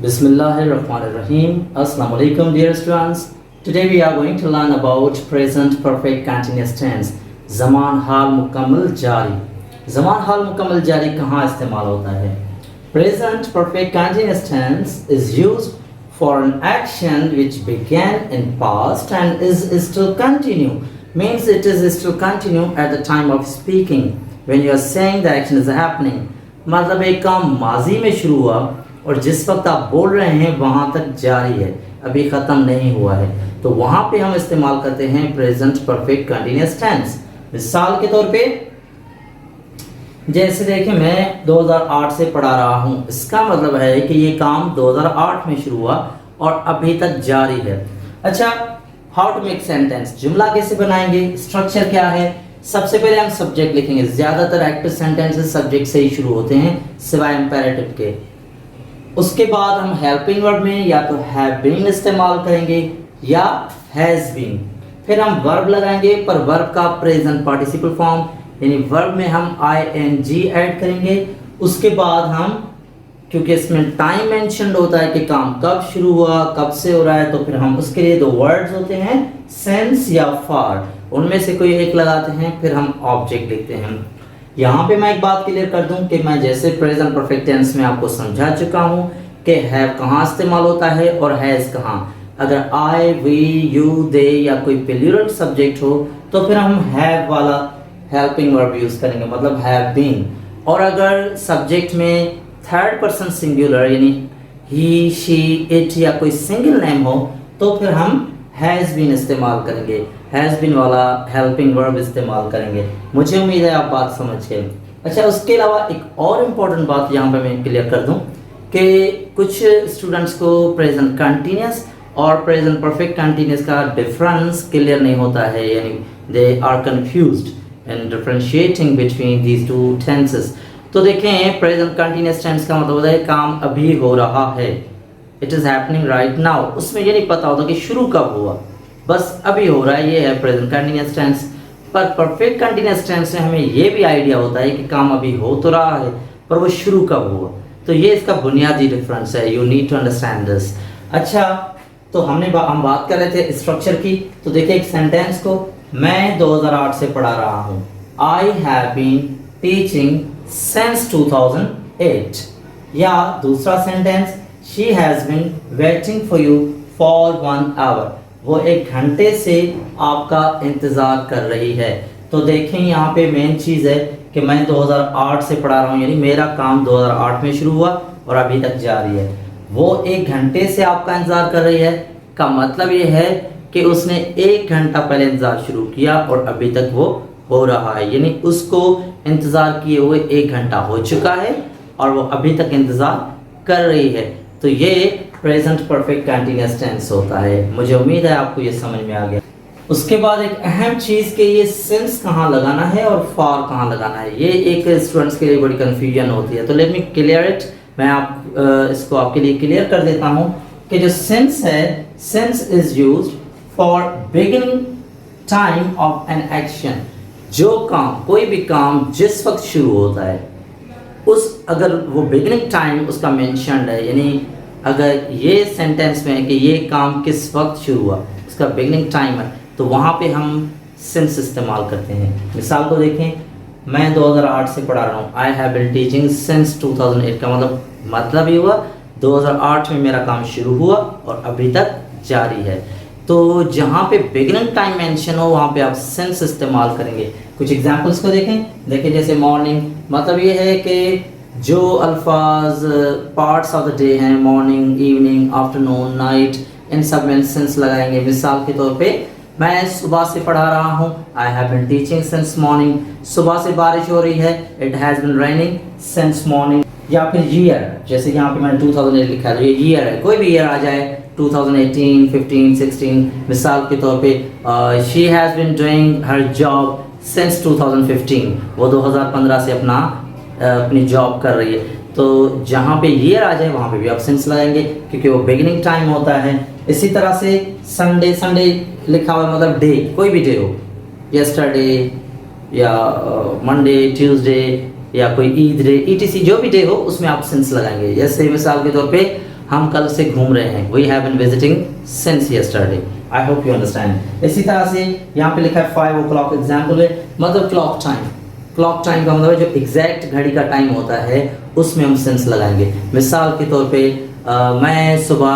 Bismillahirrahmanirrahim. Assalamu alaikum dear students. Today we are going to learn about present perfect continuous tense. ज़मान हाल मुकम्मल जारी. ज़मान हाल मुकम्मल जारी कहाँ इस्तेमाल होता है? Present perfect continuous tense is used for an action which began in past and is still continue. Means it is still continue at the time of speaking. When you are saying the action is happening. मतलब एक काम माजी में शुरू हुआ और जिस वक्त आप बोल रहे हैं वहाँ तक जारी है, अभी ख़त्म नहीं हुआ है, तो वहाँ पे हम इस्तेमाल करते हैं प्रेजेंट परफेक्ट कंटिन्यूअस टेंस. मिसाल के तौर पे जैसे देखिए मैं 2008 से पढ़ा रहा हूँ, इसका मतलब है कि ये काम 2008 में शुरू हुआ और अभी तक जारी है. अच्छा, हाउ टू मेक सेंटेंस, जुमला कैसे बनाएंगे, स्ट्रक्चर क्या है? सबसे पहले हम सब्जेक्ट लिखेंगे. ज़्यादातर एक्टिव सेंटेंसेस सब्जेक्ट से ही शुरू होते हैं सिवाय इम्पेरेटिव के. उसके बाद हम हेल्पिंग वर्ब में या तो हैव बीन इस्तेमाल करेंगे या हैज़ बीन. फिर हम वर्ब लगाएंगे, पर वर्ब का प्रेजेंट पार्टिसिपल फॉर्म, यानी वर्ब में हम ing ऐड करेंगे. उसके बाद हम, क्योंकि इसमें टाइम मेंशन्ड होता है कि काम कब शुरू हुआ, कब से हो रहा है, तो फिर हम उसके लिए दो वर्ड्स होते हैं सिंस या फॉर, उनमें से कोई एक लगाते हैं, फिर हम ऑब्जेक्ट लिखते हैं. यहाँ पे मैं एक बात क्लियर कर दूं कि मैं जैसे प्रेजेंट परफेक्ट टेंस में आपको समझा चुका हूँ कि हैव कहाँ इस्तेमाल होता है और हैज़ कहाँ. अगर आई, वी, यू, दे या कोई प्लूरल सब्जेक्ट हो तो फिर हम हैव वाला हेल्पिंग वर्ब यूज़ करेंगे, मतलब हैव बीन. और अगर सब्जेक्ट में थर्ड पर्सन सिंगुलर यानी ही, शी, इट या कोई सिंगल नेम हो तो फिर हम हैज़ बीन इस्तेमाल करेंगे, हैज़ बीन वाला हेल्पिंग वर्ब इस्तेमाल करेंगे. मुझे उम्मीद है आप बात समझ गए. अच्छा, उसके अलावा एक और इम्पॉर्टेंट बात यहाँ पे मैं क्लियर कर दूँ कि कुछ स्टूडेंट्स को प्रेजेंट कंटिन्यूस और प्रेजेंट परफेक्ट कंटिन्यूस का डिफरेंस क्लियर नहीं होता है, यानी they are confused in differentiating between these two tenses. तो देखें, प्रेजेंट कंटिन्यूस टेंस का मतलब होता है काम अभी हो रहा है, it is happening right now. उसमें ये नहीं पता होता कि शुरू कब हुआ, बस अभी हो रहा है, ये है प्रेजेंट कंटिन्यूअस टेंस. पर परफेक्ट कंटिन्यूअस टेंस में हमें ये भी आइडिया होता है कि काम अभी हो तो रहा है पर वो शुरू कब हुआ. तो ये इसका बुनियादी डिफरेंस है, you need to understand this. अच्छा, तो हम बात कर रहे थे स्ट्रक्चर की. तो देखिए एक सेंटेंस को मैं 2008 से पढ़ा रहा हूँ. I have been teaching since 2008. या दूसरा sentence, she has been waiting for you for 1 hour. वो 1 घंटे से आपका इंतज़ार कर रही है. तो देखें यहाँ पे मेन चीज़ है कि मैं 2008 से पढ़ा रहा हूँ, यानी मेरा काम 2008 में शुरू हुआ और अभी तक जारी है. वो 1 घंटे से आपका इंतज़ार कर रही है का मतलब ये है कि उसने 1 घंटा पहले इंतज़ार शुरू किया और अभी तक वो हो रहा है, यानी उसको इंतज़ार किए हुए 1 घंटा हो चुका है और वो अभी तक इंतज़ार कर रही है. तो ये प्रेजेंट परफेक्ट कंटिन्यूअस टेंस होता है. मुझे उम्मीद है आपको ये समझ में आ गया. उसके बाद एक अहम चीज़ कि ये सिंस कहाँ लगाना है और फॉर कहाँ लगाना है, ये एक स्टूडेंट्स के लिए बड़ी कन्फ्यूजन होती है. तो लेट मी क्लियर इट. मैं इसको आपके लिए क्लियर कर देता हूँ कि जो सिंस है, since is used for beginning time of an action. जो काम, कोई भी काम जिस वक्त शुरू होता है उस, अगर वो बिगिनिंग टाइम उसका मेंशन्ड है, यानी अगर ये सेंटेंस में है कि ये काम किस वक्त शुरू हुआ, उसका बिगिनिंग टाइम है, तो वहाँ पे हम सिंस इस्तेमाल करते हैं. मिसाल को देखें, मैं 2008 से पढ़ा रहा हूँ. I have been teaching since 2008 का मतलब ये हुआ 2008 में मेरा काम शुरू हुआ और अभी तक जारी है. तो जहाँ पे बिगिनिंग टाइम मेंशन हो वहाँ पे आप सिंस इस्तेमाल करेंगे. कुछ एग्जांपल्स को देखें जैसे मॉर्निंग, मतलब ये है कि जो अल्फाज पार्ट्स ऑफ द डे हैं, मॉर्निंग, इवनिंग, आफ्टरनून, नाइट, इन सब में सिंस लगाएंगे. मिसाल के तौर पे मैं सुबह से पढ़ा रहा हूँ. I have been teaching since morning. सुबह से बारिश हो रही है. It has been raining since morning. या फिर ईयर, जैसे यहाँ पे मैंने 2008 लिखा है, ये ईयर है, कोई भी ईयर आ जाए, 2018, 15, 16. मिसाल के तौर पे she has been doing her job since 2015. वो 2015 से अपनी जॉब कर रही है. तो जहाँ पे ईयर आ जाए वहाँ पे भी आप सिंस लगाएंगे क्योंकि वो बिगिनिंग टाइम होता है. इसी तरह से संडे लिखा हुआ मतलब डे, कोई भी डे हो, यस्टरडे या मंडे, ट्यूसडे या कोई ईद डे, ETC जो भी डे हो उसमें आप सिंस लगाएंगे. जैसे मिसाल के तौर पे हम कल से घूम रहे हैं, we have been visiting since yesterday. I hope you understand. इसी तरह से यहाँ पे लिखा है 5 o'clock, एग्जाम्पल है मतलब क्लॉक टाइम। क्लॉक टाइम का मतलब है जो एग्जैक्ट घड़ी का टाइम होता है उसमें हम सिंस लगाएंगे। मिसाल के तौर पे मैं सुबह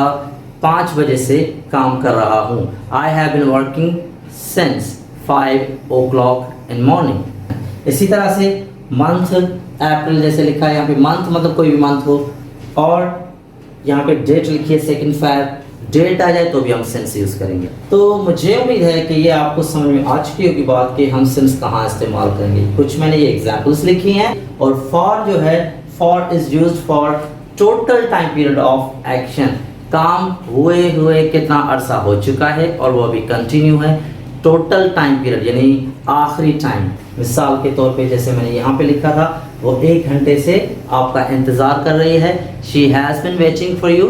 5 बजे से काम कर रहा हूँ। I have been working since 5 o'clock in morning. इसी तरह से मंथ, अप्रैल जैसे लिखा है यहाँ पे, मंथ मतलब कोई भी मंथ हो, और यहाँ पे डेट लिखी है 2 Feb, डेट आ जाए तो भी हम सिंस यूज़ करेंगे। तो मुझे उम्मीद है कि ये आपको समझ में आ चुकी होगी बात कि हम सिंस कहाँ इस्तेमाल करेंगे। कुछ मैंने ये एग्जाम्पल्स लिखी हैं। और फॉर जो है, for is used for total time period of action, काम हुए कितना अरसा हो चुका है और वो अभी कंटिन्यू है। टोटल टाइम पीरियड यानी आखिरी टाइम। मिसाल के तौर पे जैसे मैंने यहाँ पे लिखा था, वो 1 घंटे से आपका इंतज़ार कर रही है। She has been waiting for you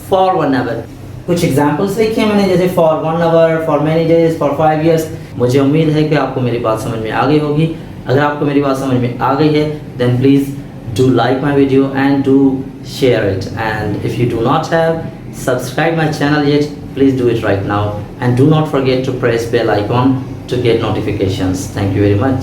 for 1 hour। कुछ एग्जाम्पल्स लिखे हैं मैंने, जैसे for 1 hour, for many days, for 5 years। मुझे उम्मीद है कि आपको मेरी बात समझ में आ गई होगी। अगर आपको मेरी बात समझ में आ गई है then please do like my video and do share it, and if you do not have subscribed my channel yet, please do it right now, and do not forget to press bell icon to get notifications. Thank you very much.